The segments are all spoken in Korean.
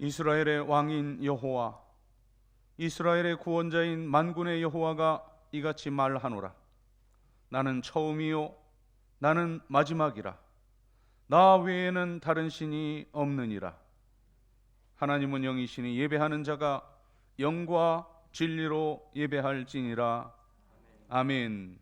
이스라엘의 왕인 여호와, 이스라엘의 구원자인 만군의 여호와가 이같이 말하노라. 나는 처음이요 나는 마지막이라. 나 외에는 다른 신이 없느니라. 하나님은 영이시니 예배하는 자가 영과 진리로 예배할지니라. 아멘.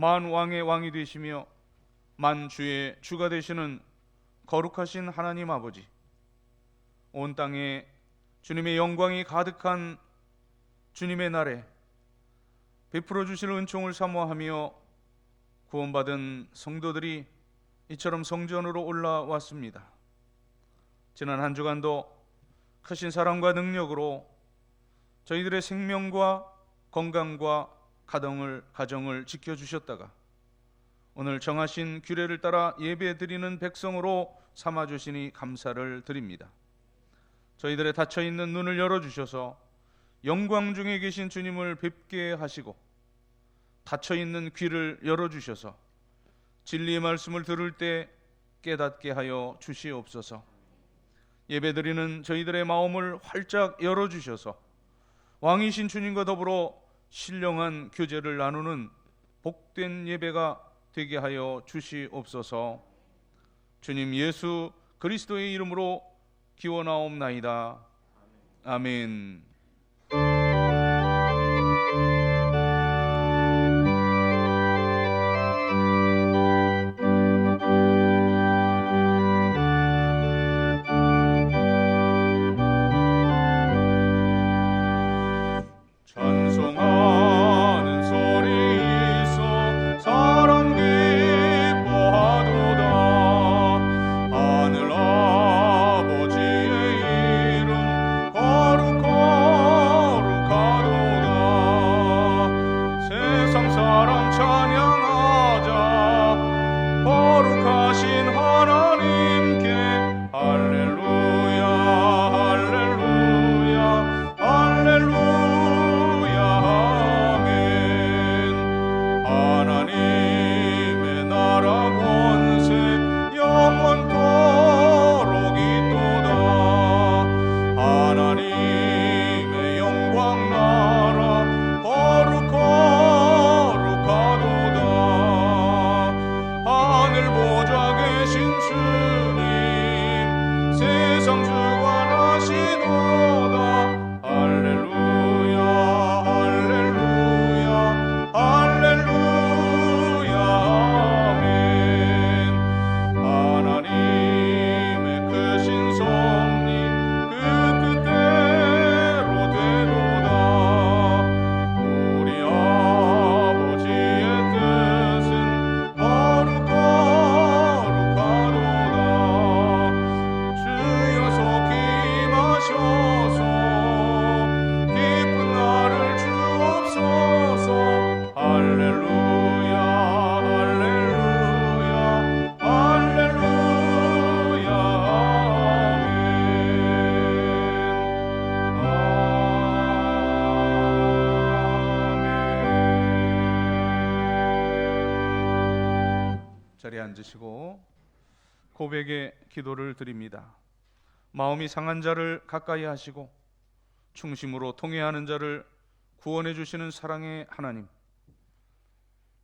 만왕의 왕이 되시며 만주의 주가 되시는 거룩하신 하나님 아버지, 온 땅에 주님의 영광이 가득한 주님의 날에 베풀어 주실 은총을 사모하며 구원받은 성도들이 이처럼 성전으로 올라왔습니다. 지난 한 주간도 크신 사랑과 능력으로 저희들의 생명과 건강과 가정을 지켜주셨다가 오늘 정하신 규례를 따라 예배드리는 백성으로 삼아주시니 감사를 드립니다. 저희들의 닫혀있는 눈을 열어주셔서 영광 중에 계신 주님을 뵙게 하시고 닫혀있는 귀를 열어주셔서 진리의 말씀을 들을 때 깨닫게 하여 주시옵소서. 예배드리는 저희들의 마음을 활짝 열어주셔서 왕이신 주님과 더불어 신령한 교제를 나누는 복된 예배가 되게 하여 주시옵소서. 주님 예수 그리스도의 이름으로 기원하옵나이다. 아멘. 하늘 아버지의 이름 거룩하게 자리에 앉으시고 고백의 기도를 드립니다. 마음이 상한 자를 가까이 하시고 충심으로 통회하는 자를 구원해 주시는 사랑의 하나님,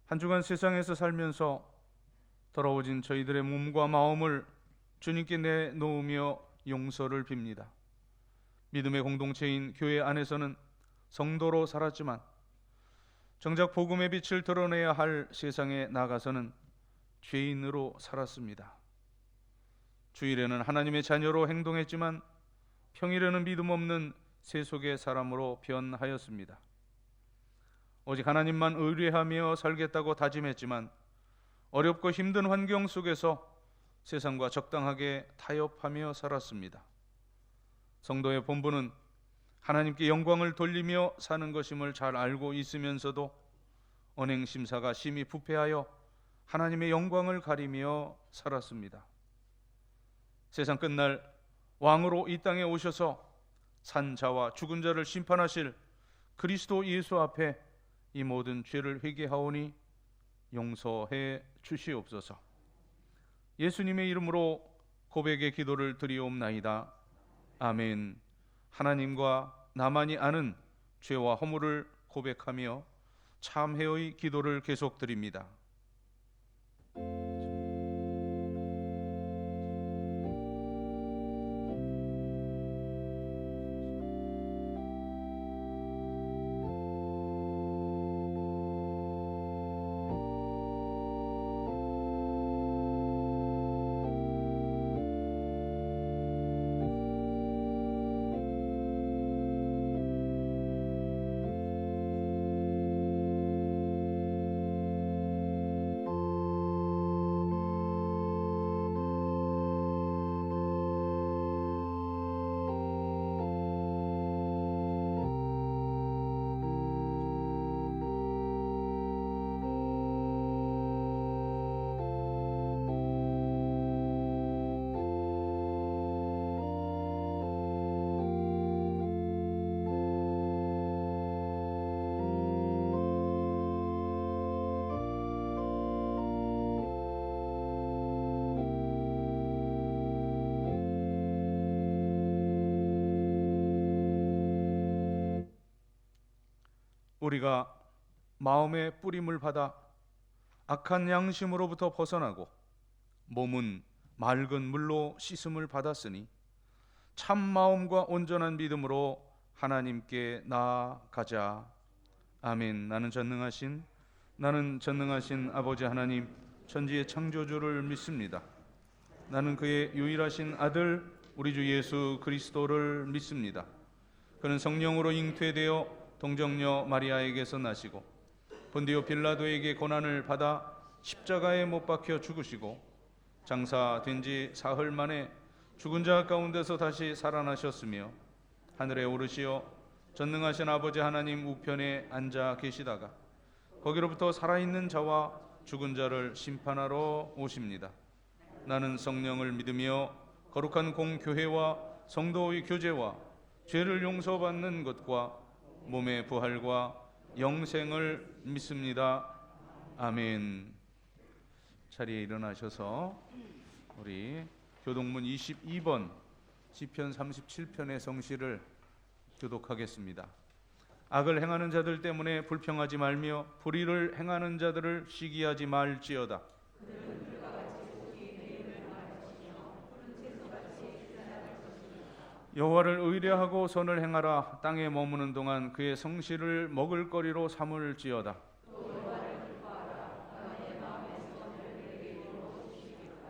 한 주간 세상에서 살면서 더러워진 저희들의 몸과 마음을 주님께 내놓으며 용서를 빕니다. 믿음의 공동체인 교회 안에서는 성도로 살았지만 정작 복음의 빛을 드러내야 할 세상에 나가서는 죄인으로 살았습니다. 주일에는 하나님의 자녀로 행동했지만 평일에는 믿음 없는 세속의 사람으로 변하였습니다. 오직 하나님만 의뢰하며 살겠다고 다짐했지만 어렵고 힘든 환경 속에서 세상과 적당하게 타협하며 살았습니다. 성도의 본분은 하나님께 영광을 돌리며 사는 것임을 잘 알고 있으면서도 언행심사가 심히 부패하여 하나님의 영광을 가리며 살았습니다. 세상 끝날 왕으로 이 땅에 오셔서 산 자와 죽은 자를 심판하실 그리스도 예수 앞에 이 모든 죄를 회개하오니 용서해 주시옵소서. 예수님의 이름으로 고백의 기도를 드리옵나이다. 아멘. 하나님과 나만이 아는 죄와 허물을 고백하며 참회의 기도를 계속 드립니다. 우리가 마음의 뿌림을 받아 악한 양심으로부터 벗어나고 몸은 맑은 물로 씻음을 받았으니 참 마음과 온전한 믿음으로 하나님께 나아가자. 아멘. 나는 전능하신 아버지 하나님 천지의 창조주를 믿습니다. 나는 그의 유일하신 아들 우리 주 예수 그리스도를 믿습니다. 그는 성령으로 잉태되어 동정녀 마리아에게서 나시고 본디오 빌라도에게 고난을 받아 십자가에 못 박혀 죽으시고 장사된 지 사흘 만에 죽은 자 가운데서 다시 살아나셨으며 하늘에 오르시어 전능하신 아버지 하나님 우편에 앉아 계시다가 거기로부터 살아있는 자와 죽은 자를 심판하러 오십니다. 나는 성령을 믿으며 거룩한 공교회와 성도의 교제와 죄를 용서받는 것과 몸의 부활과 영생을 믿습니다. 아멘. 자리에 일어나셔서 우리 교동문 22번 시편 37편의 성시를 교독하겠습니다. 악을 행하는 자들 때문에 불평하지 말며 불의를 행하는 자들을 시기하지 말지어다. 여호와를 의뢰하고 선을 행하라. 땅에 머무는 동안 그의 성실을 먹을거리로 삼을지어다.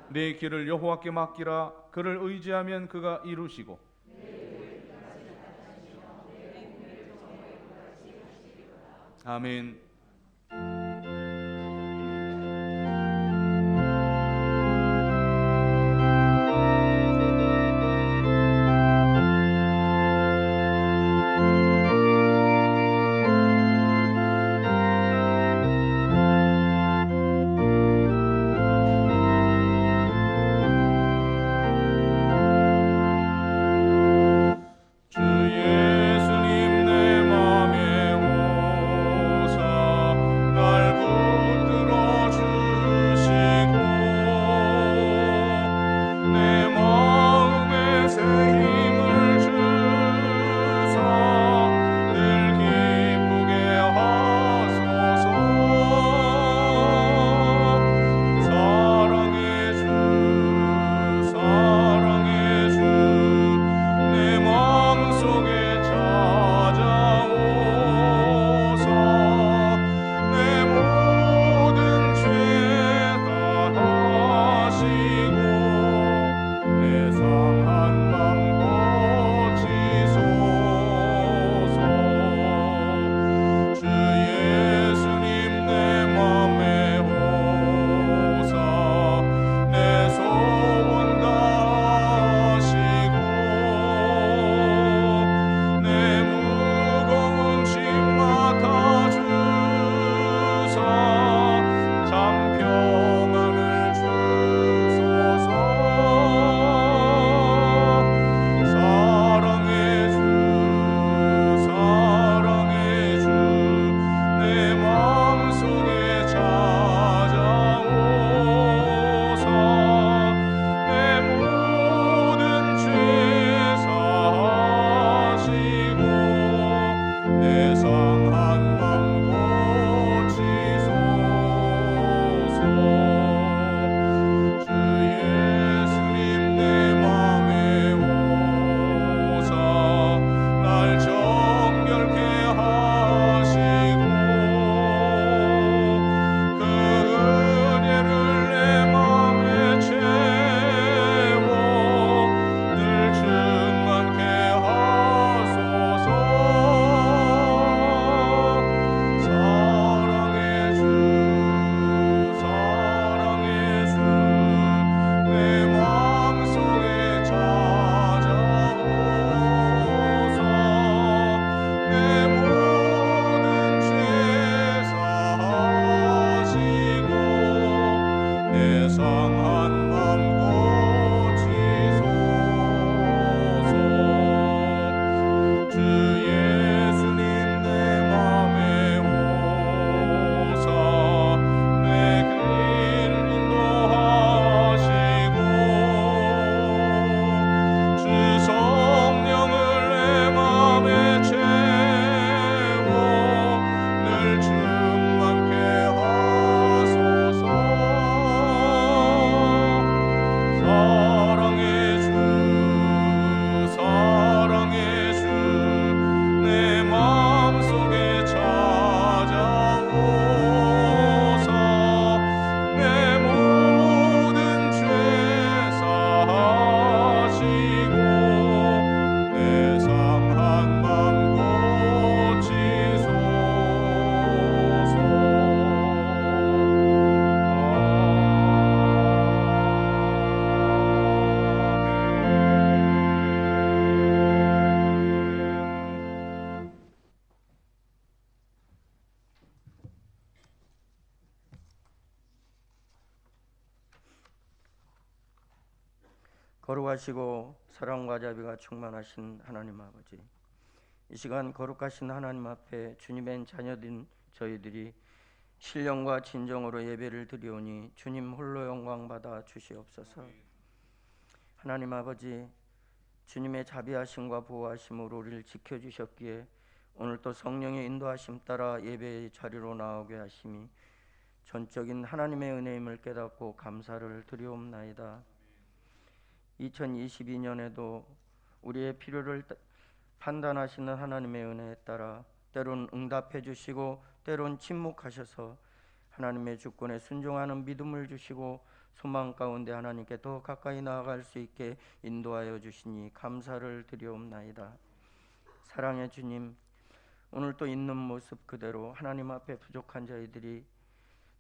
내 길을 여호와께 맡기라. 그를 의지하면 그가 이루시고 아멘. 주 예수님 내 맘에 오사 거룩하시고 사랑과 자비가 충만하신 하나님 아버지, 이 시간 거룩하신 하나님 앞에 주님의 자녀된 저희들이 신령과 진정으로 예배를 드리오니 주님 홀로 영광 받아 주시옵소서. 하나님 아버지, 주님의 자비하심과 보호하심으로 우리를 지켜주셨기에 오늘 또 성령의 인도하심 따라 예배의 자리로 나오게 하심이 전적인 하나님의 은혜임을 깨닫고 감사를 드리옵나이다. 2022년에도 우리의 필요를 판단하시는 하나님의 은혜에 따라 때론 응답해 주시고 때론 침묵하셔서 하나님의 주권에 순종하는 믿음을 주시고 소망 가운데 하나님께 더 가까이 나아갈 수 있게 인도하여 주시니 감사를 드리옵나이다. 사랑의 주님, 오늘 또 있는 모습 그대로 하나님 앞에 부족한 저희들이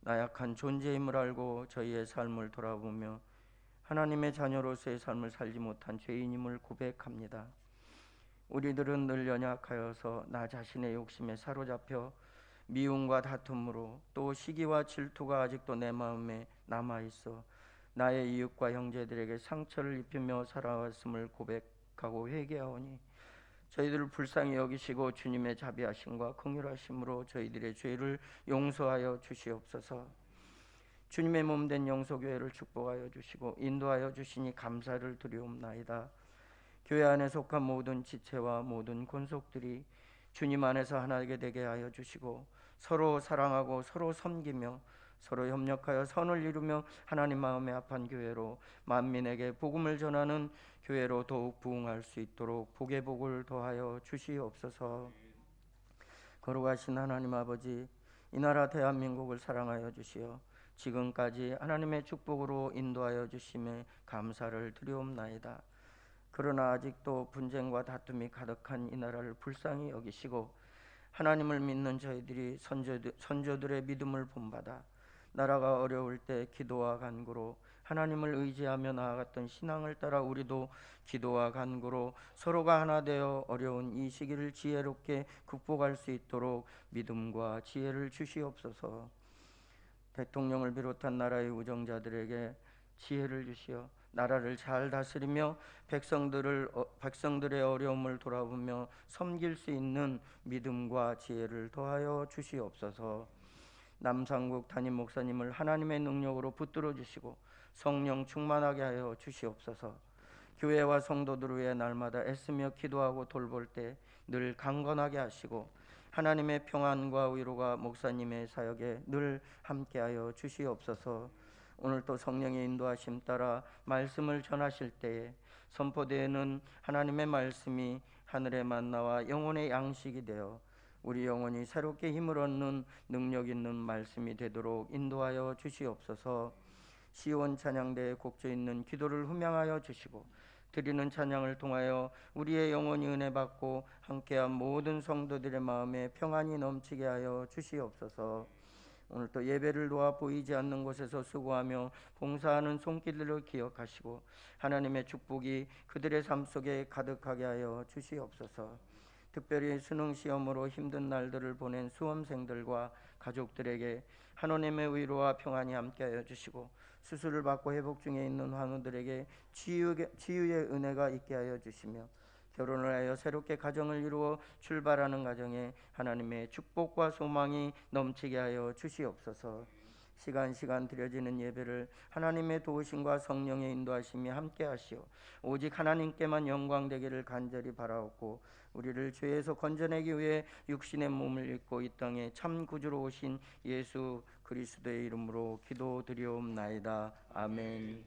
나약한 존재임을 알고 저희의 삶을 돌아보며 하나님의 자녀로서의 삶을 살지 못한 죄인임을 고백합니다. 우리들은 늘 연약하여서 나 자신의 욕심에 사로잡혀 미움과 다툼으로 또 시기와 질투가 아직도 내 마음에 남아있어 나의 이웃과 형제들에게 상처를 입히며 살아왔음을 고백하고 회개하오니 저희들을 불쌍히 여기시고 주님의 자비하심과 긍휼하심으로 저희들의 죄를 용서하여 주시옵소서. 주님의 몸된 영소교회를 축복하여 주시고 인도하여 주시니 감사를 드리옵나이다. 교회 안에 속한 모든 지체와 모든 권속들이 주님 안에서 하나게 되게 하여 주시고 서로 사랑하고 서로 섬기며 서로 협력하여 선을 이루며 하나님 마음에 합한 교회로 만민에게 복음을 전하는 교회로 더욱 부흥할 수 있도록 복의 복을 더하여 주시옵소서. 거룩하신 하나님 아버지, 이 나라 대한민국을 사랑하여 주시어 지금까지 하나님의 축복으로 인도하여 주심에 감사를 드리옵나이다. 그러나 아직도 분쟁과 다툼이 가득한 이 나라를 불쌍히 여기시고 하나님을 믿는 저희들이 선조들의 믿음을 본받아 나라가 어려울 때 기도와 간구로 하나님을 의지하며 나아갔던 신앙을 따라 우리도 기도와 간구로 서로가 하나 되어 어려운 이 시기를 지혜롭게 극복할 수 있도록 믿음과 지혜를 주시옵소서. 대통령을 비롯한 나라의 우정자들에게 지혜를 주시어 나라를 잘 다스리며 백성들의 어려움을 돌아보며 섬길 수 있는 믿음과 지혜를 더하여 주시옵소서. 남상국 담임 목사님을 하나님의 능력으로 붙들어 주시고 성령 충만하게 하여 주시옵소서. 교회와 성도들을 위해 날마다 애쓰며 기도하고 돌볼 때 늘 강건하게 하시고 하나님의 평안과 위로가 목사님의 사역에 늘 함께하여 주시옵소서. 오늘 또 성령의 인도하심 따라 말씀을 전하실 때에 선포되는 하나님의 말씀이 하늘의 만나와 영혼의 양식이 되어 우리 영혼이 새롭게 힘을 얻는 능력 있는 말씀이 되도록 인도하여 주시옵소서. 시온 찬양대에 곡조 있는 기도를 흠양하여 주시고 드리는 찬양을 통하여 우리의 영혼이 은혜 받고 함께한 모든 성도들의 마음에 평안이 넘치게 하여 주시옵소서. 오늘 또 예배를 놓아 보이지 않는 곳에서 수고하며 봉사하는 손길들을 기억하시고 하나님의 축복이 그들의 삶 속에 가득하게 하여 주시옵소서. 특별히 수능 시험으로 힘든 날들을 보낸 수험생들과 가족들에게 하나님의 위로와 평안이 함께하여 주시고 수술을 받고 회복 중에 있는 환우들에게 치유의 은혜가 있게 하여 주시며 결혼을 하여 새롭게 가정을 이루어 출발하는 가정에 하나님의 축복과 소망이 넘치게 하여 주시옵소서. 시간 드려지는 예배를 하나님의 도우심과 성령의 인도하심이 함께 하시오 오직 하나님께만 영광 되기를 간절히 바라옵고 우리를 죄에서 건져내기 위해 육신의 몸을 입고 이 땅에 참 구주로 오신 예수 그리스도의 이름으로 기도드리옵나이다. 아멘.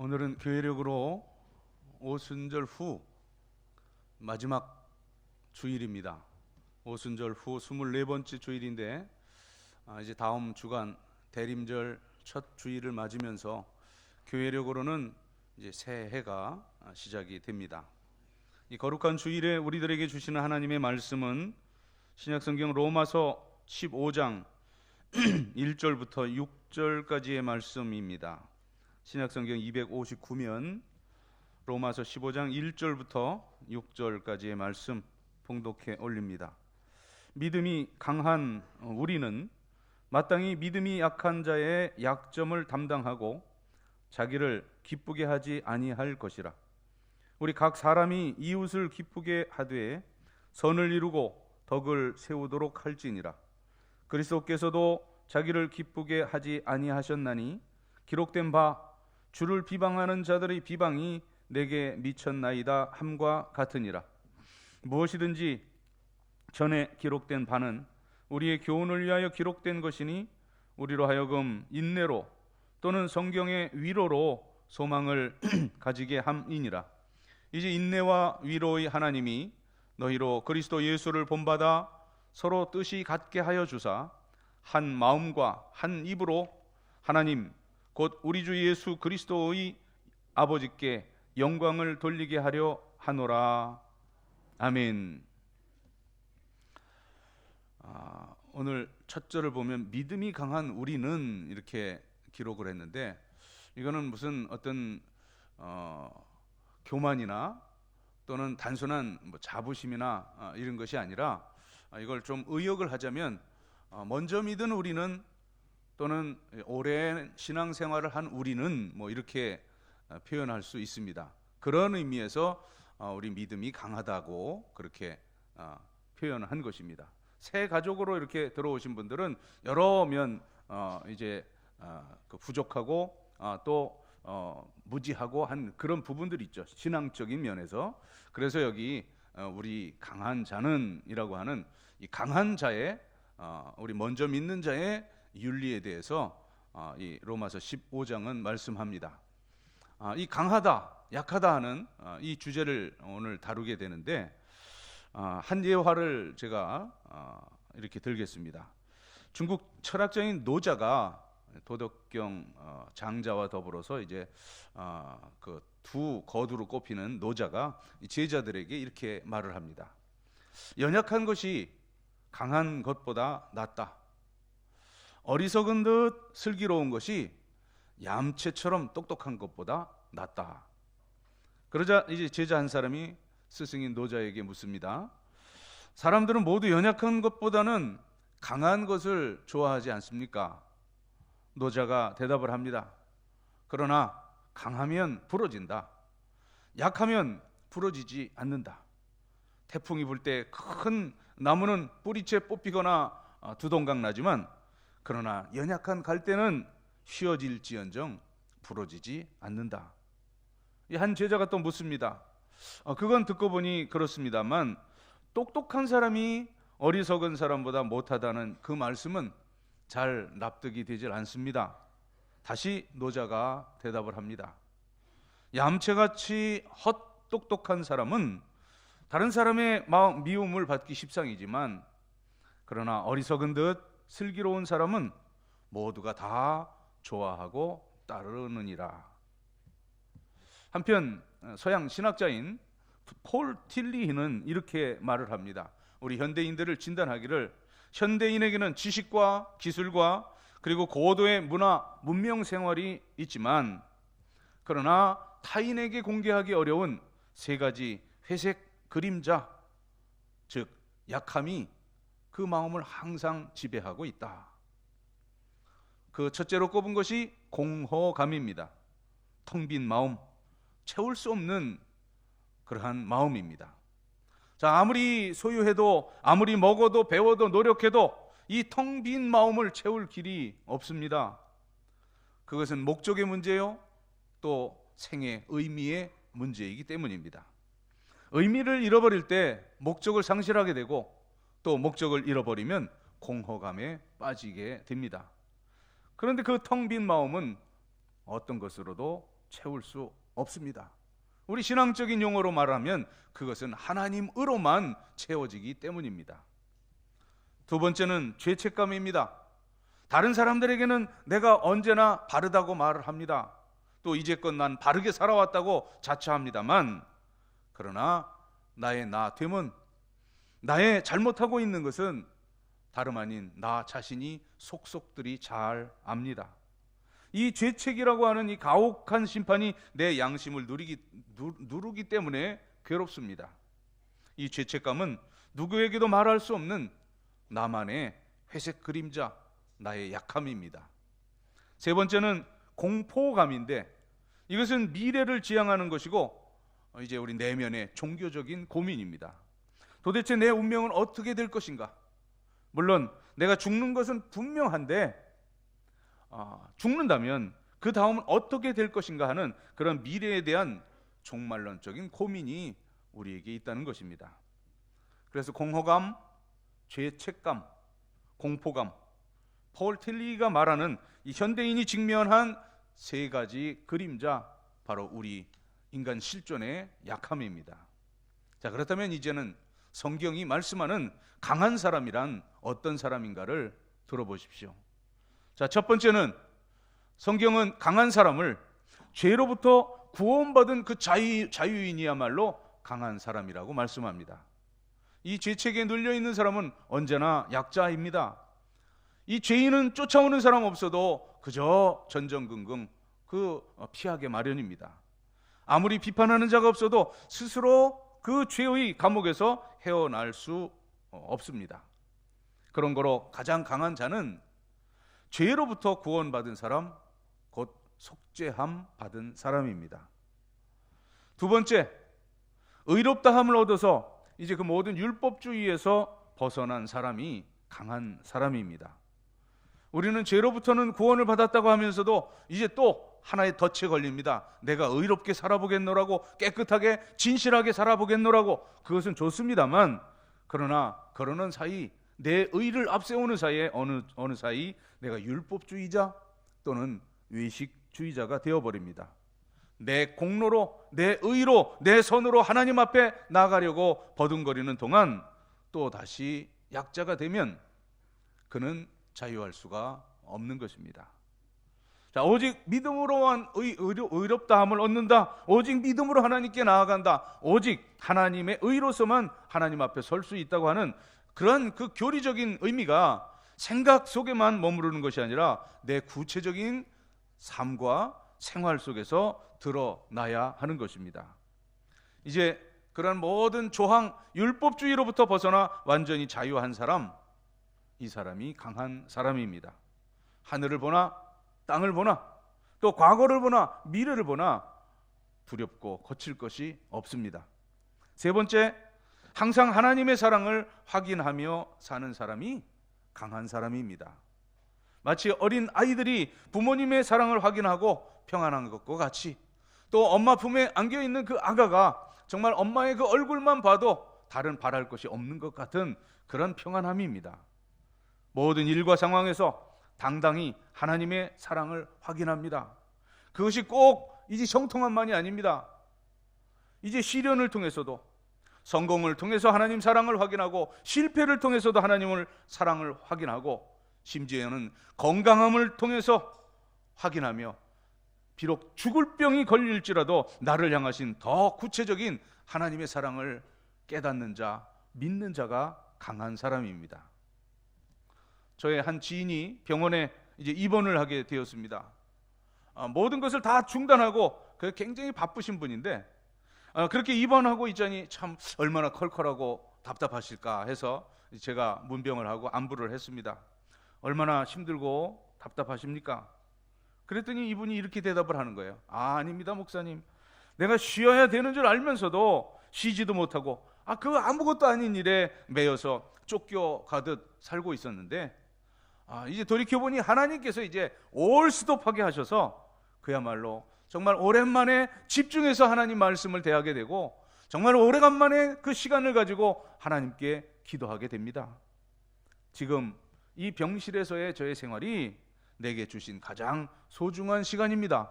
오늘은 교회력으로 오순절 후 마지막 주일입니다. 오순절 후 24번째 주일인데 이제 다음 주간 대림절 첫 주일을 맞으면서 교회력으로는 이제 새해가 시작이 됩니다. 이 거룩한 주일에 우리들에게 주시는 하나님의 말씀은 신약성경 로마서 15장 1절부터 6절까지의 말씀입니다. 신약성경 259면 로마서 15장 1절부터 6절까지의 말씀 봉독해 올립니다. 믿음이 강한 우리는 마땅히 믿음이 약한 자의 약점을 담당하고 자기를 기쁘게 하지 아니할 것이라. 우리 각 사람이 이웃을 기쁘게 하되 선을 이루고 덕을 세우도록 할지니라. 그리스도께서도 자기를 기쁘게 하지 아니하셨나니 기록된 바 주를 비방하는 자들의 비방이 내게 미쳤나이다 함과 같으니라. 무엇이든지 전에 기록된 바는 우리의 교훈을 위하여 기록된 것이니 우리로 하여금 인내로 또는 성경의 위로로 소망을 가지게 함이니라. 이제 인내와 위로의 하나님이 너희로 그리스도 예수를 본받아 서로 뜻이 같게 하여 주사 한 마음과 한 입으로 하나님 곧 우리 주 예수 그리스도의 아버지께 영광을 돌리게 하려 하노라. 아멘. 오늘 첫 절을 보면 믿음이 강한 우리는 이렇게 기록을 했는데 이거는 무슨 어떤 교만이나 또는 단순한 자부심이나 이런 것이 아니라 이걸 좀 의역을 하자면 먼저 믿은 우리는 또는 오랜 신앙생활을 한 우리는 이렇게 표현할 수 있습니다. 그런 의미에서 우리 믿음이 강하다고 그렇게 표현을 한 것입니다. 새 가족으로 이렇게 들어오신 분들은 여러 면 이제 부족하고 또 무지하고 한 그런 부분들이 있죠. 신앙적인 면에서. 그래서 여기 우리 강한 자는이라고 하는 이 강한 자의 우리 먼저 믿는 자의 윤리에 대해서 이 로마서 15장은 말씀합니다. 이 강하다, 약하다 하는 이 주제를 오늘 다루게 되는데 한 예화를 제가 이렇게 들겠습니다. 중국 철학자인 노자가 도덕경 장자와 더불어서 이제 그 두 거두로 꼽히는 노자가 제자들에게 이렇게 말을 합니다. 연약한 것이 강한 것보다 낫다. 어리석은 듯 슬기로운 것이 얌체처럼 똑똑한 것보다 낫다. 그러자 이제 제자 한 사람이 스승인 노자에게 묻습니다. 사람들은 모두 연약한 것보다는 강한 것을 좋아하지 않습니까? 노자가 대답을 합니다. 그러나 강하면 부러진다. 약하면 부러지지 않는다. 태풍이 불 때 큰 나무는 뿌리채 뽑히거나 두동강 나지만 그러나 연약한 갈대는 휘어질지언정 부러지지 않는다. 이 한 제자가 또 묻습니다. 그건 듣고 보니 그렇습니다만 똑똑한 사람이 어리석은 사람보다 못하다는 그 말씀은 잘 납득이 되질 않습니다. 다시 노자가 대답을 합니다. 얌체같이 헛똑똑한 사람은 다른 사람의 미움을 받기 십상이지만 그러나 어리석은 듯 슬기로운 사람은 모두가 다 좋아하고 따르느니라. 한편 서양 신학자인 폴 틸리히는 이렇게 말을 합니다. 우리 현대인들을 진단하기를 현대인에게는 지식과 기술과 그리고 고도의 문명 생활이 있지만 그러나 타인에게 공개하기 어려운 세 가지 회색 그림자, 즉 약함이 그 마음을 항상 지배하고 있다. 그 첫째로 꼽은 것이 공허감입니다. 텅 빈 마음, 채울 수 없는 그러한 마음입니다. 자, 아무리 소유해도 아무리 먹어도 배워도 노력해도 이 텅 빈 마음을 채울 길이 없습니다. 그것은 목적의 문제요, 또 생의 의미의 문제이기 때문입니다. 의미를 잃어버릴 때 목적을 상실하게 되고 또 목적을 잃어버리면 공허감에 빠지게 됩니다. 그런데 그 텅 빈 마음은 어떤 것으로도 채울 수 없습니다. 우리 신앙적인 용어로 말하면 그것은 하나님으로만 채워지기 때문입니다. 두 번째는 죄책감입니다. 다른 사람들에게는 내가 언제나 바르다고 말을 합니다. 또 이제껏 난 바르게 살아왔다고 자처합니다만, 그러나 나의 나됨은, 나의 잘못하고 있는 것은 다름 아닌 나 자신이 속속들이 잘 압니다. 이 죄책이라고 하는 이 가혹한 심판이 내 양심을 누르기 때문에 괴롭습니다. 이 죄책감은 누구에게도 말할 수 없는 나만의 회색 그림자, 나의 약함입니다. 세 번째는 공포감인데, 이것은 미래를 지향하는 것이고 이제 우리 내면의 종교적인 고민입니다. 도대체 내 운명은 어떻게 될 것인가? 물론 내가 죽는 것은 분명한데 죽는다면 그 다음은 어떻게 될 것인가 하는 그런 미래에 대한 종말론적인 고민이 우리에게 있다는 것입니다. 그래서 공허감, 죄책감, 공포감, 폴 틸리가 말하는 이 현대인이 직면한 세 가지 그림자, 바로 우리 인간 실존의 약함입니다. 자, 그렇다면 이제는 성경이 말씀하는 강한 사람이란 어떤 사람인가를 들어보십시오. 자, 첫 번째는 성경은 강한 사람을 죄로부터 구원받은 그 자유인이야말로 강한 사람이라고 말씀합니다. 이 죄책에 눌려있는 사람은 언제나 약자입니다. 이 죄인은 쫓아오는 사람 없어도 그저 전전긍긍 피하게 마련입니다. 아무리 비판하는 자가 없어도 스스로 그 죄의 감옥에서 헤어날 수 없습니다. 그런 거로 가장 강한 자는 죄로부터 구원받은 사람, 곧 속죄함 받은 사람입니다. 두 번째, 의롭다함을 얻어서 이제 그 모든 율법주의에서 벗어난 사람이 강한 사람입니다. 우리는 죄로부터는 구원을 받았다고 하면서도 이제 또 하나의 덫에 걸립니다. 내가 의롭게 살아보겠노라고, 깨끗하게 진실하게 살아보겠노라고. 그것은 좋습니다만, 그러나 그러는 사이, 내 의를 앞세우는 사이에 어느 사이 내가 율법주의자 또는 외식주의자가 되어버립니다. 내 공로로, 내 의로, 내 선으로 하나님 앞에 나가려고 버둥거리는 동안 또 다시 약자가 되면 그는 자유할 수가 없는 것입니다. 자, 오직 믿음으로만 의롭다함을 얻는다. 오직 믿음으로 하나님께 나아간다. 오직 하나님의 의로서만 하나님 앞에 설 수 있다고 하는 그런 그 교리적인 의미가 생각 속에만 머무르는 것이 아니라 내 구체적인 삶과 생활 속에서 드러나야 하는 것입니다. 이제 그런 모든 조항, 율법주의로부터 벗어나 완전히 자유한 사람, 이 사람이 강한 사람입니다. 하늘을 보나 땅을 보나 또 과거를 보나 미래를 보나 두렵고 거칠 것이 없습니다. 세 번째, 항상 하나님의 사랑을 확인하며 사는 사람이 강한 사람입니다. 마치 어린 아이들이 부모님의 사랑을 확인하고 평안한 것과 같이, 또 엄마 품에 안겨있는 그 아가가 정말 엄마의 그 얼굴만 봐도 다른 바랄 것이 없는 것 같은 그런 평안함입니다. 모든 일과 상황에서 당당히 하나님의 사랑을 확인합니다. 그것이 꼭 이제 형통함만이 아닙니다. 이제 시련을 통해서도, 성공을 통해서 하나님 사랑을 확인하고, 실패를 통해서도 하나님을 사랑을 확인하고, 심지어는 건강함을 통해서 확인하며, 비록 죽을 병이 걸릴지라도 나를 향하신 더 구체적인 하나님의 사랑을 깨닫는 자, 믿는 자가 강한 사람입니다. 저의 한 지인이 병원에 이제 입원을 하게 되었습니다. 모든 것을 다 중단하고 굉장히 바쁘신 분인데, 그렇게 입원하고 있자니 참 얼마나 컬컬하고 답답하실까 해서 제가 문병을 하고 안부를 했습니다. 얼마나 힘들고 답답하십니까? 그랬더니 이분이 이렇게 대답을 하는 거예요. 아닙니다, 목사님. 내가 쉬어야 되는 줄 알면서도 쉬지도 못하고 그 아무것도 아닌 일에 매여서 쫓겨가듯 살고 있었는데, 이제 돌이켜보니 하나님께서 이제 올 스톱하게 하셔서 그야말로 정말 오랜만에 집중해서 하나님 말씀을 대하게 되고, 정말 오래간만에 그 시간을 가지고 하나님께 기도하게 됩니다. 지금 이 병실에서의 저의 생활이 내게 주신 가장 소중한 시간입니다.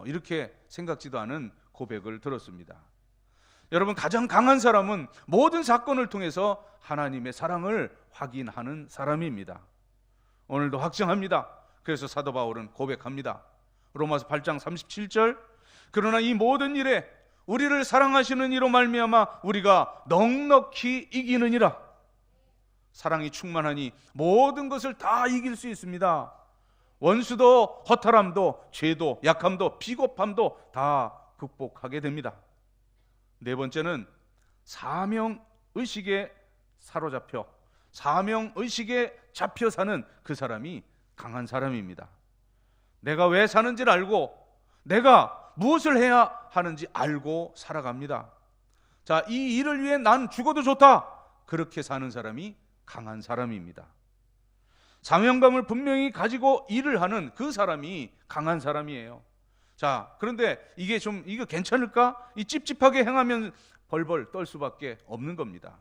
이렇게 생각지도 않은 고백을 들었습니다. 여러분, 가장 강한 사람은 모든 사건을 통해서 하나님의 사랑을 확인하는 사람입니다. 오늘도 확증합니다. 그래서 사도 바울은 고백합니다. 로마서 8장 37절, 그러나 이 모든 일에 우리를 사랑하시는 이로 말미암아 우리가 넉넉히 이기느니라. 사랑이 충만하니 모든 것을 다 이길 수 있습니다. 원수도, 허탈함도, 죄도, 약함도, 비겁함도 다 극복하게 됩니다. 네 번째는 사명의식에 사로잡혀, 사명의식에 잡혀 사는 그 사람이 강한 사람입니다. 내가 왜 사는지를 알고 내가 무엇을 해야 하는지 알고 살아갑니다. 자, 이 일을 위해 난 죽어도 좋다, 그렇게 사는 사람이 강한 사람입니다. 사명감을 분명히 가지고 일을 하는 그 사람이 강한 사람이에요. 자, 그런데 이거 괜찮을까? 이 찝찝하게 행하면 벌벌 떨 수밖에 없는 겁니다.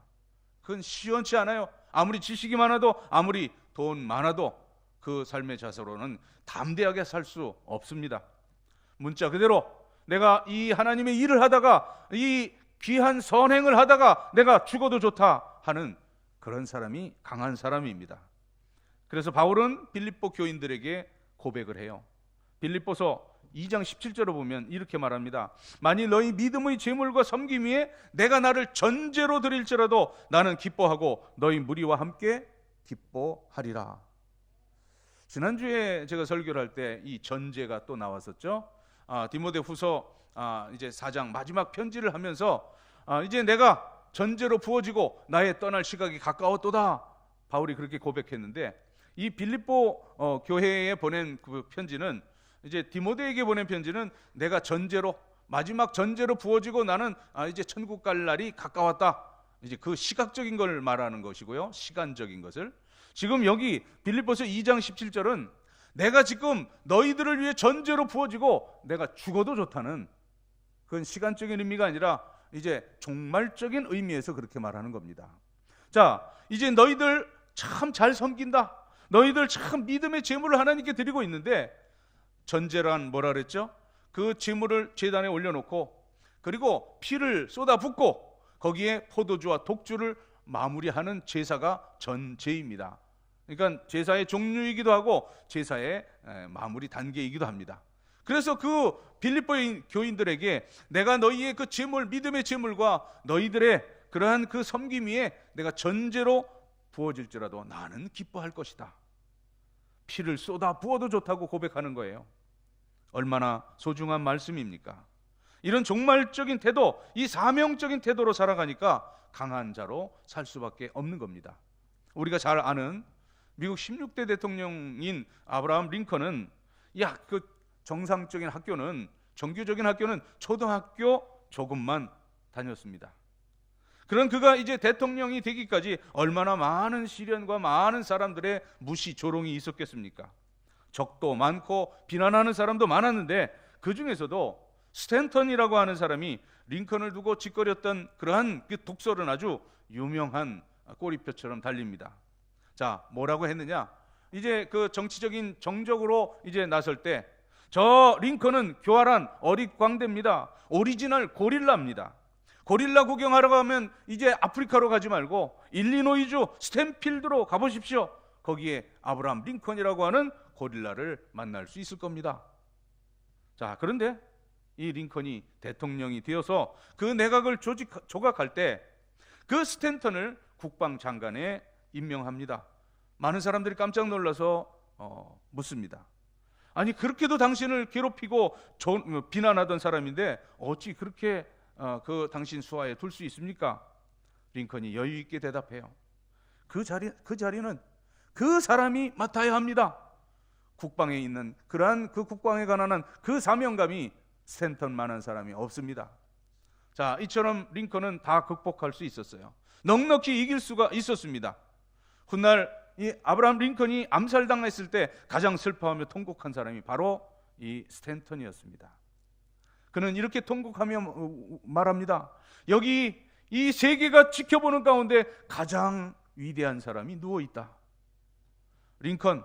그건 시원치 않아요. 아무리 지식이 많아도, 아무리 돈 많아도 그 삶의 자세로는 담대하게 살 수 없습니다. 문자 그대로 내가 이 하나님의 일을 하다가, 이 귀한 선행을 하다가 내가 죽어도 좋다 하는 그런 사람이 강한 사람입니다. 그래서 바울은 빌립보 교인들에게 고백을 해요. 빌립보서 2장 17절을 보면 이렇게 말합니다. 만일 너희 믿음의 제물과 섬김 위에 내가 나를 전제로 드릴지라도 나는 기뻐하고 너희 무리와 함께 기뻐하리라. 지난주에 제가 설교를 할 때 이 전제가 또 나왔었죠. 디모데후서 이제 4장 마지막 편지를 하면서 이제 내가 전제로 부어지고 나의 떠날 시각이 가까웠도다, 바울이 그렇게 고백했는데, 이 빌립보 교회에 보낸 그 편지는, 이제 디모데에게 보낸 편지는 내가 전제로, 마지막 전제로 부어지고 나는 이제 천국 갈 날이 가까웠다, 이제 그 시각적인 걸 말하는 것이고요, 시간적인 것을. 지금 여기 빌립보서 2장 17절은 내가 지금 너희들을 위해 전제로 부어지고 내가 죽어도 좋다는, 그건 시간적인 의미가 아니라 이제 종말적인 의미에서 그렇게 말하는 겁니다. 자, 이제 너희들 참 잘 섬긴다, 너희들 참 믿음의 제물을 하나님께 드리고 있는데, 전제란 뭐라 그랬죠? 그 제물을 제단에 올려놓고 그리고 피를 쏟아붓고 거기에 포도주와 독주를 마무리하는 제사가 전제입니다. 그러니까 제사의 종류이기도 하고 제사의 마무리 단계이기도 합니다. 그래서 그 빌립보인 교인들에게 내가 너희의 그 제물, 믿음의 제물과 너희들의 그러한 그 섬김 위에 내가 전제로 부어질지라도 나는 기뻐할 것이다, 피를 쏟아 부어도 좋다고 고백하는 거예요. 얼마나 소중한 말씀입니까? 이런 종말적인 태도, 이 사명적인 태도로 살아가니까 강한 자로 살 수밖에 없는 겁니다. 우리가 잘 아는 미국 16대 대통령인 아브라함 링컨은 그 정상적인 학교는, 정규적인 학교는 초등학교 조금만 다녔습니다. 그런 그가 이제 대통령이 되기까지 얼마나 많은 시련과 많은 사람들의 무시, 조롱이 있었겠습니까? 적도 많고 비난하는 사람도 많았는데 그 중에서도 스탠턴이라고 하는 사람이 링컨을 두고 짓거렸던 그러한 그 독설은 아주 유명한 꼬리표처럼 달립니다. 자, 뭐라고 했느냐? 이제 그 정치적인 정적으로 이제 나설 때 저 링컨은 교활한 어릿광대입니다. 오리지널 고릴라입니다. 고릴라 구경하러 가면 이제 아프리카로 가지 말고 일리노이주 스탠필드로 가보십시오. 거기에 아브라함 링컨이라고 하는 고릴라를 만날 수 있을 겁니다. 자, 그런데 이 링컨이 대통령이 되어서 그 내각을 조각할 때 그 스탠턴을 국방장관에 임명합니다. 많은 사람들이 깜짝 놀라서 묻습니다. 아니, 그렇게도 당신을 괴롭히고 비난하던 사람인데 어찌 그렇게 그 당신 수하에 둘 수 있습니까? 링컨이 여유 있게 대답해요. 그 자리는 그 사람이 맡아야 합니다. 국방에 있는 그러한 그 국방에 관한 그 사명감이 스탠턴만한 사람이 없습니다. 자, 이처럼 링컨은 다 극복할 수 있었어요. 넉넉히 이길 수가 있었습니다. 훗날 이 아브라함 링컨이 암살당했을 때 가장 슬퍼하며 통곡한 사람이 바로 이 스탠턴이었습니다. 그는 이렇게 통곡하며 말합니다. 여기 이 세계가 지켜보는 가운데 가장 위대한 사람이 누워있다. 링컨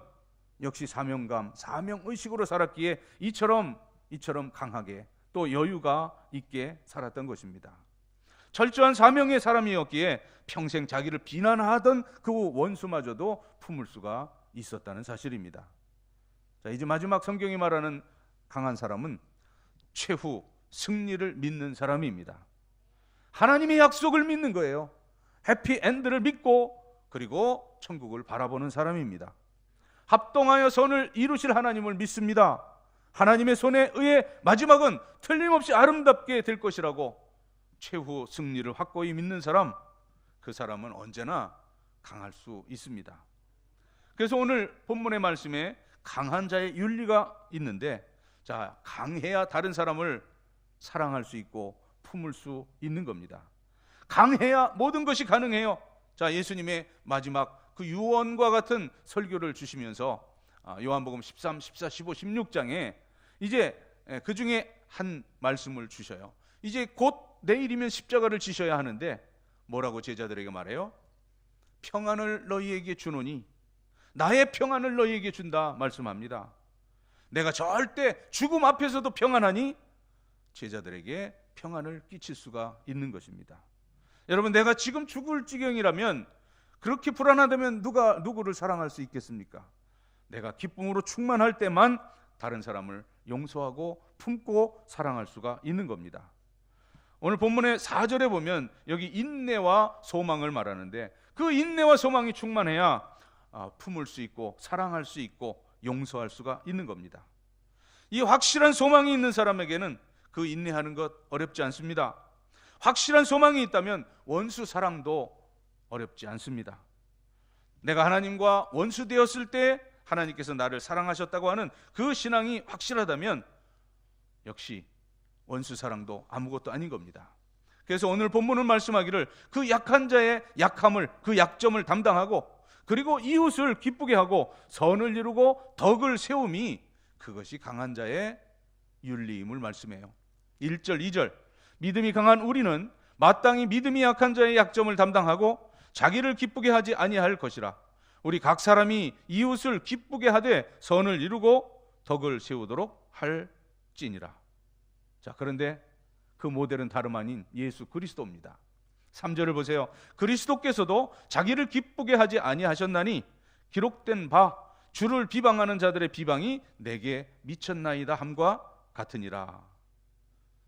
역시 사명감, 사명의식으로 살았기에 이처럼 이처럼 강하게 또 여유가 있게 살았던 것입니다. 철저한 사명의 사람이었기에 평생 자기를 비난하던 그 원수마저도 품을 수가 있었다는 사실입니다. 자, 이제 마지막 성경이 말하는 강한 사람은 최후 승리를 믿는 사람입니다. 하나님의 약속을 믿는 거예요. 해피엔드를 믿고 그리고 천국을 바라보는 사람입니다. 합동하여 선을 이루실 하나님을 믿습니다. 하나님의 손에 의해 마지막은 틀림없이 아름답게 될 것이라고 최후 승리를 확고히 믿는 사람, 그 사람은 언제나 강할 수 있습니다. 그래서 오늘 본문의 말씀에 강한 자의 윤리가 있는데, 자, 강해야 다른 사람을 사랑할 수 있고 품을 수 있는 겁니다. 강해야 모든 것이 가능해요. 자, 예수님의 마지막 그 유언과 같은 설교를 주시면서 요한복음 13, 14, 15, 16장에 이제 그 중에 한 말씀을 주셔요. 이제 곧 내일이면 십자가를 지셔야 하는데 뭐라고 제자들에게 말해요? 평안을 너희에게 주노니, 나의 평안을 너희에게 준다 말씀합니다. 내가 절대 죽음 앞에서도 평안하니 제자들에게 평안을 끼칠 수가 있는 것입니다. 여러분, 내가 지금 죽을 지경이라면, 그렇게 불안하다면 누가 누구를 사랑할 수 있겠습니까? 내가 기쁨으로 충만할 때만 다른 사람을 용서하고 품고 사랑할 수가 있는 겁니다. 오늘 본문의 4절에 보면 여기 인내와 소망을 말하는데, 그 인내와 소망이 충만해야 품을 수 있고 사랑할 수 있고 용서할 수가 있는 겁니다. 이 확실한 소망이 있는 사람에게는 그 인내하는 것 어렵지 않습니다. 확실한 소망이 있다면 원수 사랑도 어렵지 않습니다. 내가 하나님과 원수 되었을 때 하나님께서 나를 사랑하셨다고 하는 그 신앙이 확실하다면 역시 원수 사랑도 아무것도 아닌 겁니다. 그래서 오늘 본문은 말씀하기를 그 약한 자의 약함을, 그 약점을 담당하고 그리고 이웃을 기쁘게 하고 선을 이루고 덕을 세움이 그것이 강한 자의 윤리임을 말씀해요. 1절, 2절 믿음이 강한 우리는 마땅히 믿음이 약한 자의 약점을 담당하고 자기를 기쁘게 하지 아니할 것이라. 우리 각 사람이 이웃을 기쁘게 하되 선을 이루고 덕을 세우도록 할지니라. 자, 그런데 그 모델은 다름 아닌 예수 그리스도입니다. 3절을 보세요. 그리스도께서도 자기를 기쁘게 하지 아니하셨나니 기록된 바 주를 비방하는 자들의 비방이 내게 미쳤나이다 함과 같으니라.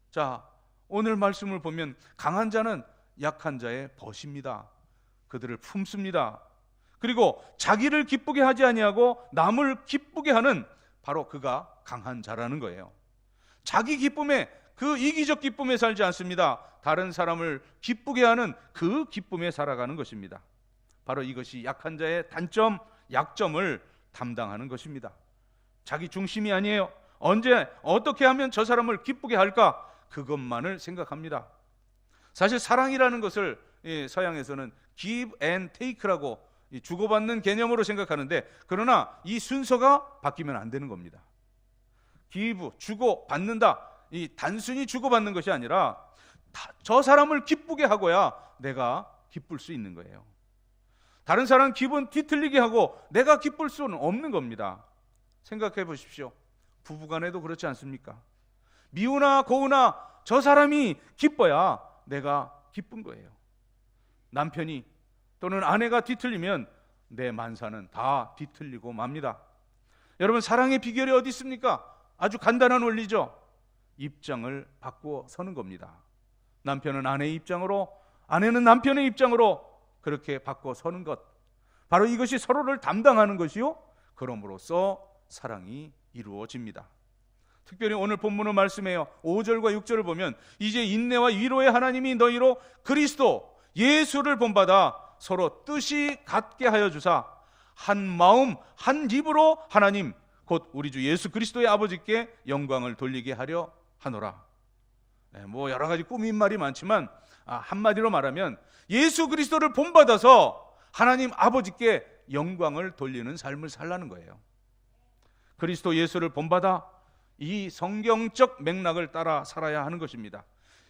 자, 오늘 말씀을 보면 강한 자는 약한 자의 벗입니다. 그들을 품습니다. 그리고 자기를 기쁘게 하지 아니하고 남을 기쁘게 하는 바로 그가 강한 자라는 거예요. 자기 기쁨에, 그 이기적 기쁨에 살지 않습니다. 다른 사람을 기쁘게 하는 그 기쁨에 살아가는 것입니다. 바로 이것이 약한 자의 단점, 약점을 담당하는 것입니다. 자기 중심이 아니에요. 언제 어떻게 하면 저 사람을 기쁘게 할까? 그것만을 생각합니다. 사실 사랑이라는 것을 서양에서는 give and take라고 주고받는 개념으로 생각하는데, 그러나 이 순서가 바뀌면 안 되는 겁니다. give, 주고 받는다, 이 단순히 주고받는 것이 아니라 저 사람을 기쁘게 하고야 내가 기쁠 수 있는 거예요. 다른 사람 기분 뒤틀리게 하고 내가 기쁠 수는 없는 겁니다. 생각해 보십시오. 부부간에도 그렇지 않습니까? 미우나 고우나 저 사람이 기뻐야 내가 기쁜 거예요. 남편이 또는 아내가 뒤틀리면 내 만사는 다 뒤틀리고 맙니다. 여러분, 사랑의 비결이 어디 있습니까? 아주 간단한 원리죠. 입장을 바꾸어 서는 겁니다. 남편은 아내의 입장으로, 아내는 남편의 입장으로 그렇게 바꿔 서는 것, 바로 이것이 서로를 담당하는 것이요, 그럼으로써 사랑이 이루어집니다. 특별히 오늘 본문의 말씀에요, 5절과 6절을 보면 이제 인내와 위로의 하나님이 너희로 그리스도 예수를 본받아 서로 뜻이 같게 하여 주사 한 마음 한 입으로 하나님 곧 우리 주 예수 그리스도의 아버지께 영광을 돌리게 하려 하노라. 뭐 여러 가지 꾸민 말이 많지만 한마디로 말하면 예수 그리스도를 본받아서 하나님 아버지께 영광을 돌리는 삶을 살라는 거예요. 그리스도 예수를 본받아 이 성경적 맥락을 따라 살아야 하는 것입니다.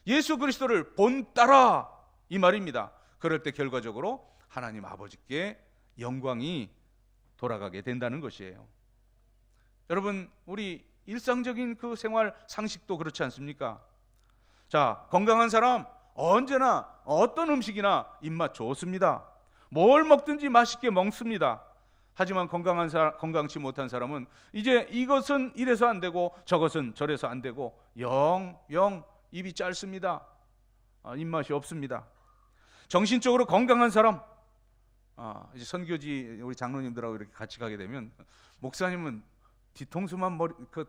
예수 그리스도를 본따라 이 말입니다. 그럴 때 결과적으로 하나님 아버지께 영광이 돌아가게 된다는 것이에요. 여러분, 우리 일상적인 그 생활 상식도 그렇지 않습니까? 자, 건강한 사람 언제나 어떤 음식이나 입맛 좋습니다. 뭘 먹든지 맛있게 먹습니다. 하지만 건강치 못한 사람은 이제 이것은 이래서 안 되고 저것은 저래서 안 되고 영 입이 짧습니다. 입맛이 없습니다. 정신적으로 건강한 사람, 이제 선교지 우리 장로님들하고 이렇게 같이 가게 되면 목사님은 뒤통수만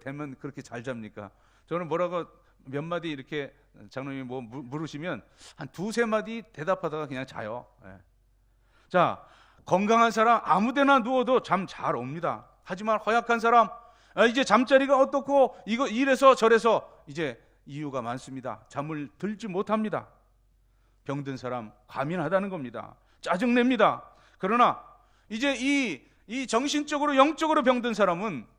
대면 그렇게 잘 잡니까? 저는 뭐라고 몇 마디 이렇게 장로님이 뭐 물으시면 한 두세 마디 대답하다가 그냥 자요. 예. 자, 건강한 사람 아무데나 누워도 잠 잘 옵니다. 하지만 허약한 사람, 이제 잠자리가 어떻고 이거 이래서 저래서 이제 이유가 많습니다. 잠을 들지 못합니다. 병든 사람 과민하다는 겁니다. 짜증냅니다. 그러나 이제 이 정신적으로 영적으로 병든 사람은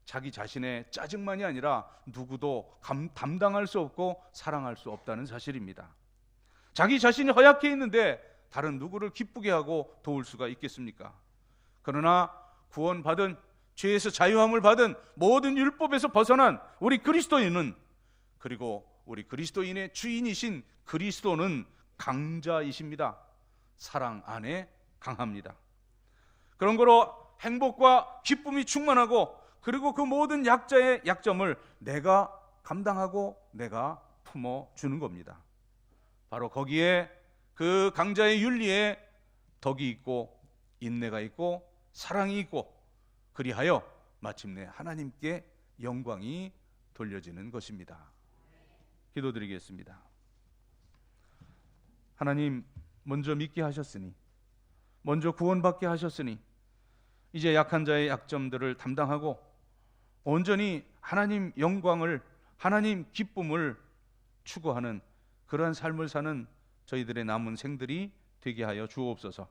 자기 자신의 짜증만이 아니라 누구도 담당할 수 없고 사랑할 수 없다는 사실입니다. 자기 자신이 허약해 있는데 다른 누구를 기쁘게 하고 도울 수가 있겠습니까? 그러나 구원받은, 죄에서 자유함을 받은, 모든 율법에서 벗어난 우리 그리스도인은, 그리고 우리 그리스도인의 주인이신 그리스도는 강자이십니다. 사랑 안에 강합니다. 그런 거로 행복과 기쁨이 충만하고, 그리고 그 모든 약자의 약점을 내가 감당하고 내가 품어주는 겁니다. 바로 거기에 그 강자의 윤리에 덕이 있고 인내가 있고 사랑이 있고, 그리하여 마침내 하나님께 영광이 돌려지는 것입니다. 기도드리겠습니다. 하나님, 먼저 믿게 하셨으니, 먼저 구원받게 하셨으니, 이제 약한 자의 약점들을 담당하고 온전히 하나님 영광을, 하나님 기쁨을 추구하는 그러한 삶을 사는 저희들의 남은 생들이 되게 하여 주옵소서.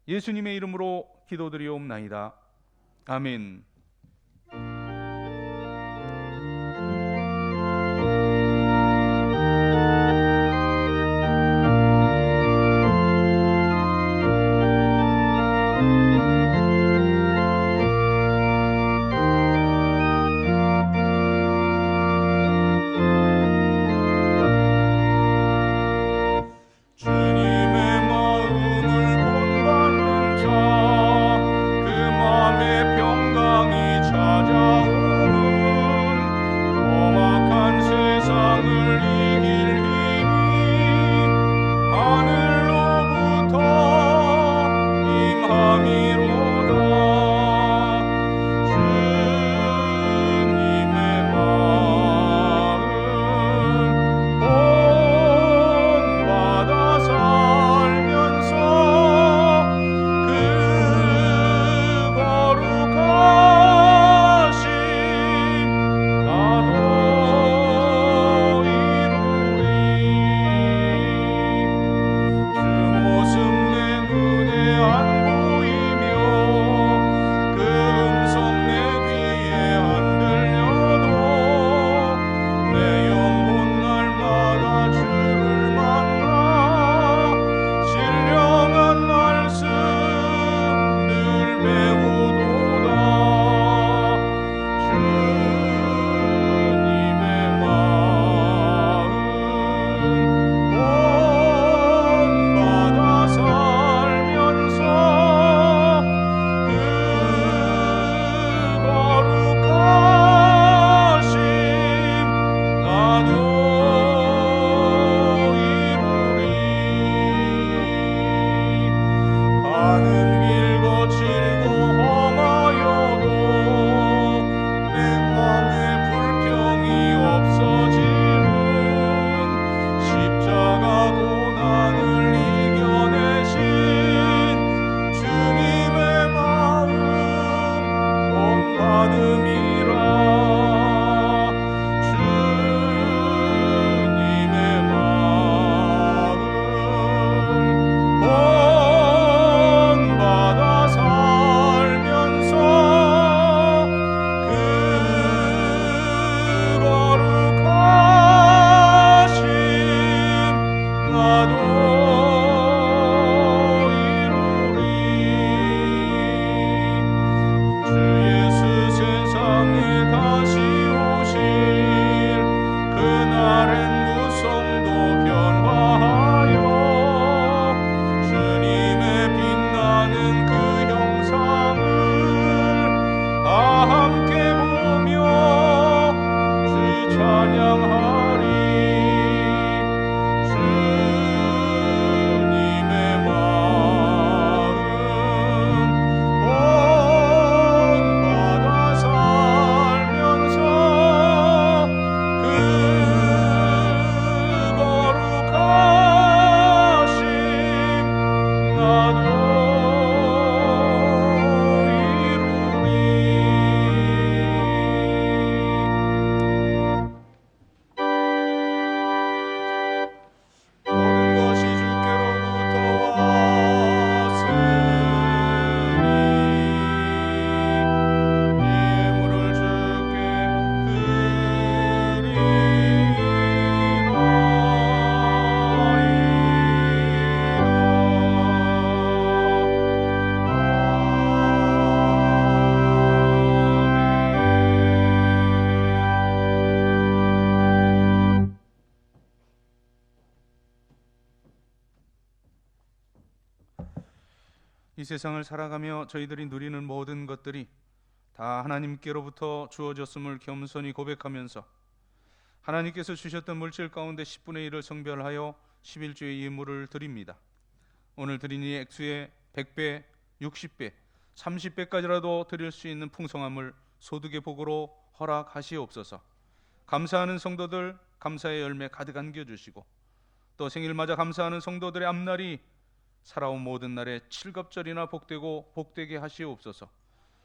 예수님의 이름으로 기도드리옵나이다. 아멘. 그 마음의 평강을 이 세상을 살아가며 저희들이 누리는 모든 것들이 다 하나님께로부터 주어졌음을 겸손히 고백하면서 하나님께서 주셨던 물질 가운데 10분의 1을 성별하여 11주의 예물을 드립니다. 오늘 드린 이 액수의 100배, 60배, 30배까지라도 드릴 수 있는 풍성함을 소득의 복으로 허락하시옵소서. 감사하는 성도들 감사의 열매 가득 안겨주시고, 또 생일 맞아 감사하는 성도들의 앞날이 살아온 모든 날에 칠갑절이나 복되고 복되게 하시옵소서.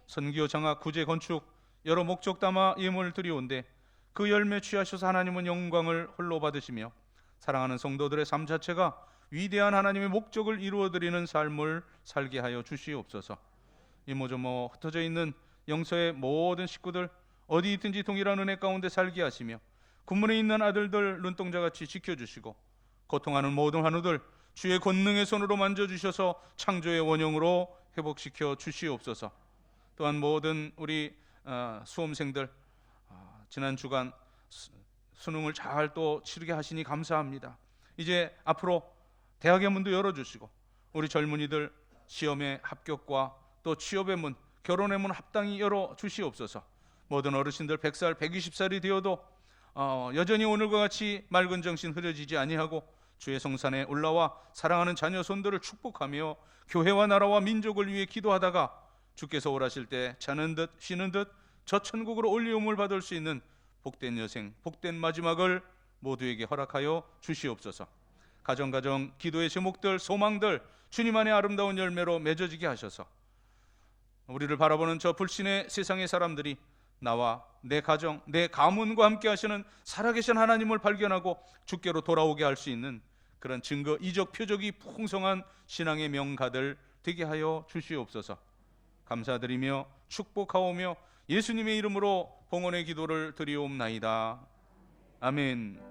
선교, 장학, 구제, 건축 여러 목적 담아 예물을 드리온데 그 열매 취하셔서 하나님은 영광을 홀로 받으시며 사랑하는 성도들의 삶 자체가 위대한 하나님의 목적을 이루어드리는 삶을 살게 하여 주시옵소서. 이모저모 흩어져 있는 영서의 모든 식구들 어디 있든지 동일한 은혜 가운데 살게 하시며 군문에 있는 아들들 눈동자같이 지켜주시고 고통하는 모든 환우들 주의 권능의 손으로 만져주셔서 창조의 원형으로 회복시켜 주시옵소서. 또한 모든 우리 수험생들 지난 주간 수능을 잘 또 치르게 하시니 감사합니다. 이제 앞으로 대학의 문도 열어주시고 우리 젊은이들 시험의 합격과 또 취업의 문, 결혼의 문 합당히 열어주시옵소서. 모든 어르신들 100살, 120살이 되어도 여전히 오늘과 같이 맑은 정신 흐려지지 아니하고 주의 성산에 올라와 사랑하는 자녀 손들을 축복하며 교회와 나라와 민족을 위해 기도하다가 주께서 오라실 때 자는 듯 쉬는 듯 저 천국으로 올리움을 받을 수 있는 복된 여생, 복된 마지막을 모두에게 허락하여 주시옵소서. 가정 기도의 제목들, 소망들 주님 안에 아름다운 열매로 맺어지게 하셔서 우리를 바라보는 저 불신의 세상의 사람들이 나와 내 가정, 내 가문과 함께 하시는 살아계신 하나님을 발견하고 주께로 돌아오게 할 수 있는 그런 증거, 이적, 표적이 풍성한 신앙의 명가들 되게 하여 주시옵소서. 감사드리며 축복하오며 예수님의 이름으로 봉헌의 기도를 드리옵나이다. 아멘.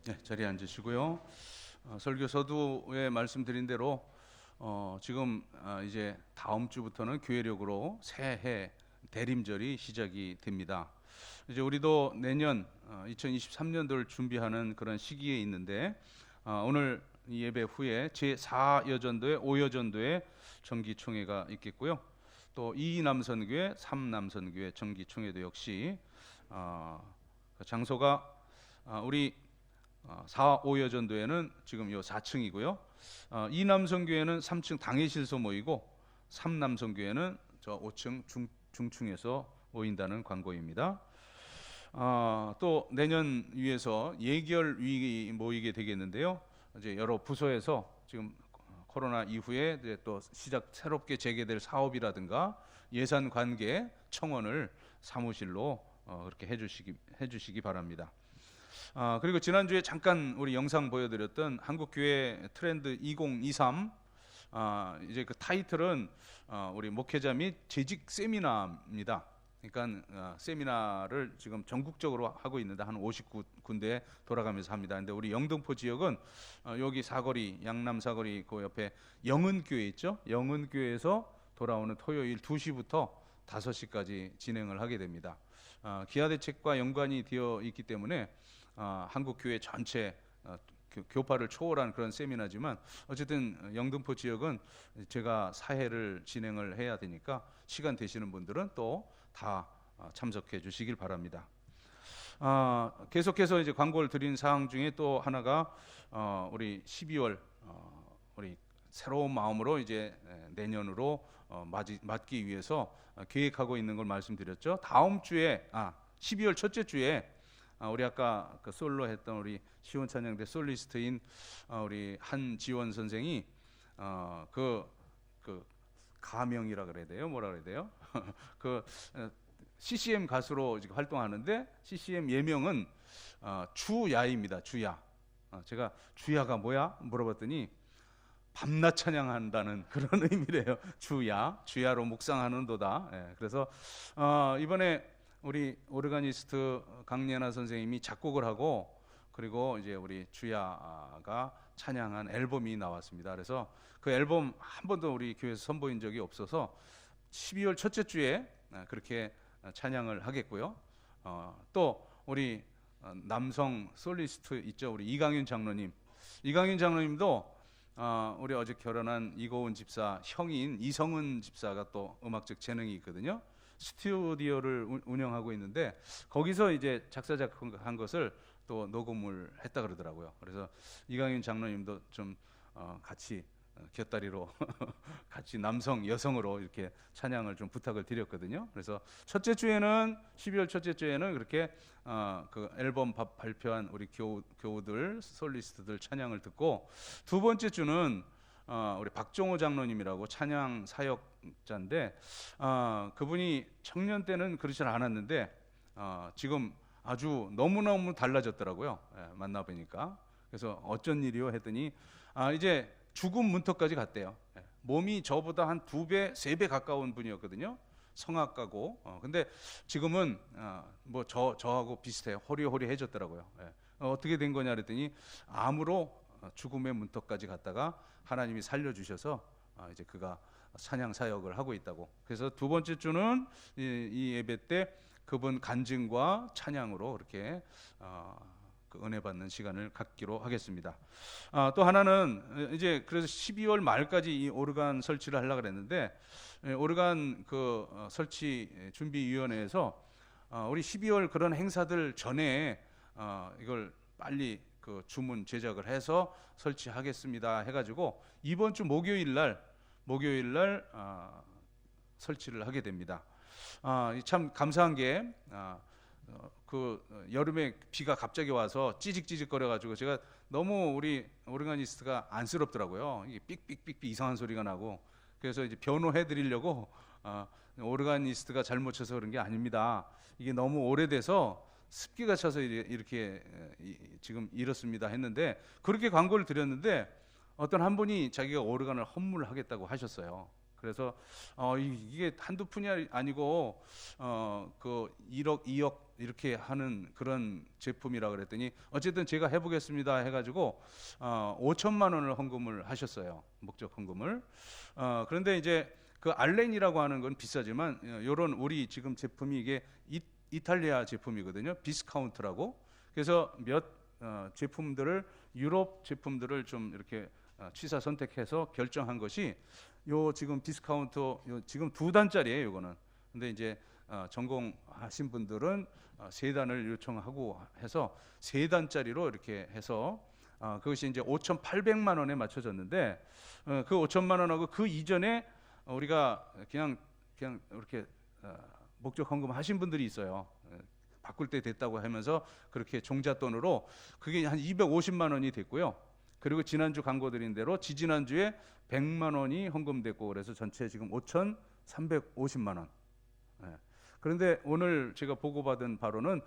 네, 자리에 앉으시고요. 설교 서두에 말씀드린 대로 지금 이제 다음 주부터는 교회력으로 새해 대림절이 시작이 됩니다. 이제 우리도 내년 2023년도를 준비하는 그런 시기에 있는데 오늘 이 예배 후에 제4여전도회, 5여전도회 정기총회가 있겠고요. 또 2남선교회, 3남선교회 정기총회도 역시 장소가 우리 4, 5여전도회는 지금 요 4층이고요. 2남선교회는 3층 당회실소 모이고 3남선교회는 저 5층 중층에서 모인다는 광고입니다. 또 내년 위에서 예결위 모이게 되겠는데요. 이제 여러 부서에서 지금 코로나 이후에 이제 또 새롭게 재개될 사업이라든가 예산 관계 청원을 사무실로 그렇게 해주시기 바랍니다. 그리고 지난주에 잠깐 우리 영상 보여드렸던 한국교회 트렌드 2023 이제 그 타이틀은 우리 목회자 및 재직 세미나입니다. 그러니까 세미나를 지금 전국적으로 하고 있는데 한 59군데 돌아가면서 합니다. 근데 우리 영등포 지역은 여기 사거리, 양남 사거리 그 옆에 영은교회 있죠? 영은교회에서 돌아오는 토요일 2시부터 5시까지 진행을 하게 됩니다. 기아대책과 연관이 되어 있기 때문에 한국교회 전체 교파를 초월한 그런 세미나지만 어쨌든 영등포 지역은 제가 사회를 진행을 해야 되니까 시간 되시는 분들은 또 다 참석해 주시길 바랍니다. 계속해서 이제 광고를 드린 사항 중에 또 하나가 우리 12월 우리 새로운 마음으로 이제 내년으로 맞기 위해서 계획하고 있는 걸 말씀드렸죠. 다음 주에 12월 첫째 주에 우리 아까 그 솔로 했던 우리 시원찬양대 솔리스트인 우리 한지원 선생이 그 가명이라 그래야 돼요? 뭐라 그래야 돼요? 그 CCM 가수로 지금 활동하는데 CCM 예명은 주야입니다. 주야. 제가 주야가 뭐야? 물어봤더니 밤낮 찬양한다는 그런 의미래요. 주야로 묵상하는도다. 예, 그래서 이번에 우리 오르가니스트 강예나 선생님이 작곡을 하고 그리고 이제 우리 주야가 찬양한 앨범이 나왔습니다. 그래서 그 앨범 한 번도 우리 교회에서 선보인 적이 없어서 12월 첫째 주에 그렇게 찬양을 하겠고요. 또 우리 남성 솔리스트 있죠. 우리 이강윤 장로님도 우리 어제 결혼한 이고은 집사 형인 이성은 집사가 또 음악적 재능이 있거든요. 스튜디오를 운영하고 있는데 거기서 이제 작사 작곡한 것을 또 녹음을 했다 그러더라고요. 그래서 이강윤 장로님도 좀 같이 곁다리로 같이 남성 여성으로 이렇게 찬양을 좀 부탁을 드렸거든요. 그래서 첫째 주에는 12월 첫째 주에는 그렇게 그 앨범 발표한 우리 교우들 솔리스트들 찬양을 듣고, 두 번째 주는 우리 박종호 장로님이라고 찬양 사역자인데 그분이 청년 때는 그러지 않았는데 지금 아주 너무너무 달라졌더라고요. 만나보니까. 그래서 어쩐 일이요 했더니 이제 죽음 문턱까지 갔대요. 몸이 저보다 한 2배, 3배 가까운 분이었거든요. 성악가고. 근데 지금은 뭐 저하고 비슷해요. 호리호리해졌더라고요. 어떻게 된 거냐 그랬더니 암으로 죽음의 문턱까지 갔다가 하나님이 살려주셔서 이제 그가 찬양 사역을 하고 있다고. 그래서 두 번째 주는 이 예배 때 그분 간증과 찬양으로 그렇게 그 은혜 받는 시간을 갖기로 하겠습니다. 또 하나는 이제 그래서 12월 말까지 이 오르간 설치를 하려고 그랬는데 오르간 그 설치 준비위원회에서 우리 12월 그런 행사들 전에 이걸 빨리 그 주문 제작을 해서 설치하겠습니다 해가지고 이번 주 목요일 날 설치를 하게 됩니다. 참 감사한 게 그 여름에 비가 갑자기 와서 찌직찌직 거려가지고 제가 너무 우리 오르가니스트가 안쓰럽더라고요. 이게 삑삑삑삑 이상한 소리가 나고, 그래서 이제 변호해드리려고 오르가니스트가 잘못 쳐서 그런 게 아닙니다. 이게 너무 오래돼서 습기가 차서 이렇게 지금 이렇습니다 했는데, 그렇게 광고를 드렸는데 어떤 한 분이 자기가 오르간을 헌물하겠다고 하셨어요. 그래서 이게 한두 푼이 아니고 그 1억, 2억 이렇게 하는 그런 제품이라 그랬더니 어쨌든 제가 해보겠습니다 해가지고 5천만 원을 헌금을 하셨어요. 목적 헌금을. 그런데 이제 그 알렌이라고 하는 건 비싸지만 이런 우리 지금 제품이 이게 이탈리아 제품이거든요. 비스카운트라고. 그래서 몇 제품들을 유럽 제품들을 좀 이렇게 취사 선택해서 결정한 것이 요 지금 디스카운트 요 지금 2단짜리예요. 요거는. 근데 이제 전공하신 분들은 3단을 요청하고 해서 3단짜리로 이렇게 해서 그것이 이제 5,800만 원에 맞춰졌는데 그 5천만 원하고 그 이전에 우리가 그냥 이렇게 목적 헌금 하신 분들이 있어요. 바꿀 때 됐다고 하면서 그렇게 종잣돈으로 그게 한 250만 원이 됐고요. 그리고 지난주 광고 드린 대로 지지난주에 100만 원이 헌금됐고, 그래서 전체 지금 5,350만 원. 그런데 오늘 제가 보고받은 바로는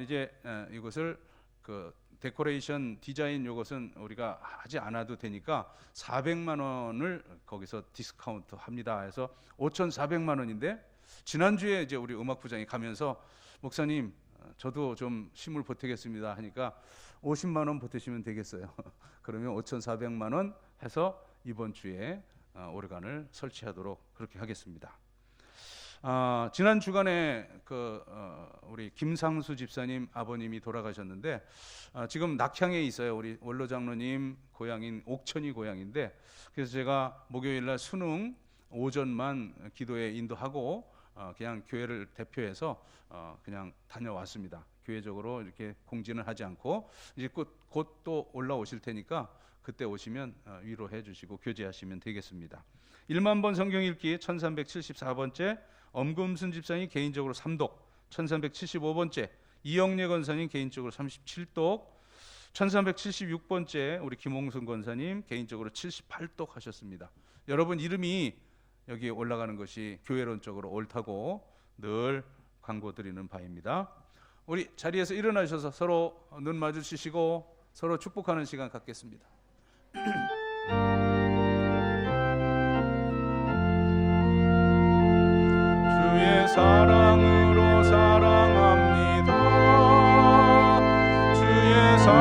이제 이것을 그 데코레이션 디자인 요것은 우리가 하지 않아도 되니까 400만 원을 거기서 디스카운트 합니다 해서 5,400만 원인데, 지난주에 이제 우리 음악부장이 가면서 목사님 저도 좀 힘을 보태겠습니다 하니까 50만 원 보태시면 되겠어요. 그러면 5,400만 원 해서 이번 주에 오르간을 설치하도록 그렇게 하겠습니다. 지난 주간에 그 우리 김상수 집사님 아버님이 돌아가셨는데 지금 낙향에 있어요. 우리 원로 장로님 고향인 옥천이 고향인데, 그래서 제가 목요일 날 수능 오전만 기도에 인도하고 그냥 교회를 대표해서 그냥 다녀왔습니다. 교회적으로 이렇게 공진을 하지 않고 이제 곧 또 올라오실 테니까 그때 오시면 위로해 주시고 교제하시면 되겠습니다. 1만 번 성경 읽기 1374번째 엄금순 집사님 개인적으로 3독, 1375번째 이영례 권사님 개인적으로 37독, 1376번째 우리 김홍순 권사님 개인적으로 78독 하셨습니다. 여러분 이름이 여기에 올라가는 것이 교회론적으로 옳다고 늘 광고드리는 바입니다. 우리 자리에서 일어나셔서 서로 눈 마주치시고 서로 축복하는 시간 갖겠습니다. 주의 사랑으로 사랑합니다. 주의 사랑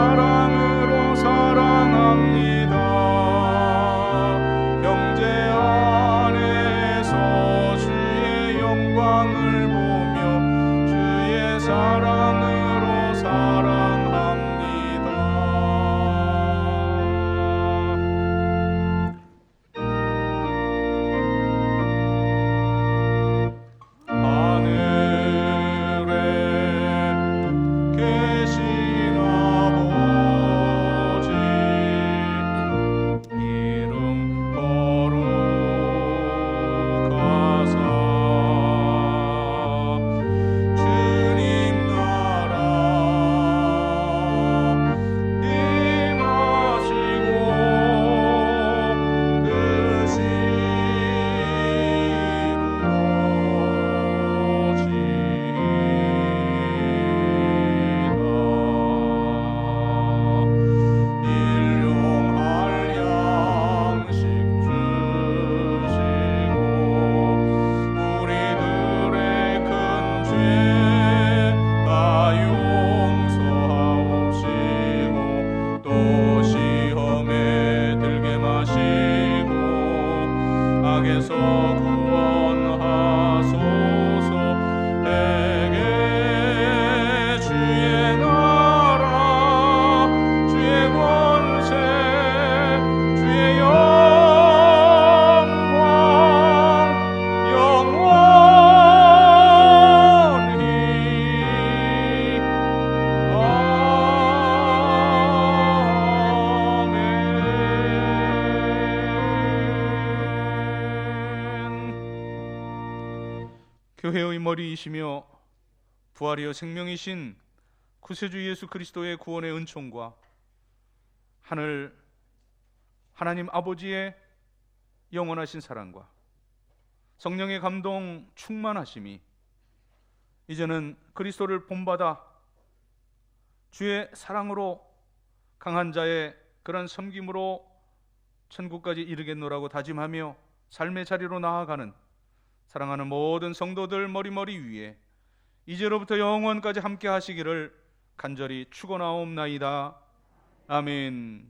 영광을 보며 주의 사랑으로 사랑합니다. 하늘에 계신 아버지 이름 거룩하사 주님 나라 임하시고 뜻이 이루어지이다. 일용할 양식 주시고 우리들의 큰 죄 다 용서하옵시고 또 시험에 들게 마시고 악에서 구원하소서. 내게 주의 나라 주의 권세 주의 영광 영원히 아멘. 교회의 머리이시며 부활이여 생명이신 구세주 예수 그리스도의 구원의 은총과 하나님 아버지의 영원하신 사랑과 성령의 감동 충만하심이 이제는 그리스도를 본받아 주의 사랑으로 강한 자의 그런 섬김으로 천국까지 이르겠노라고 다짐하며 삶의 자리로 나아가는 사랑하는 모든 성도들 머리머리 위에 이제로부터 영원까지 함께 하시기를 간절히 축원하옵나이다. 아멘.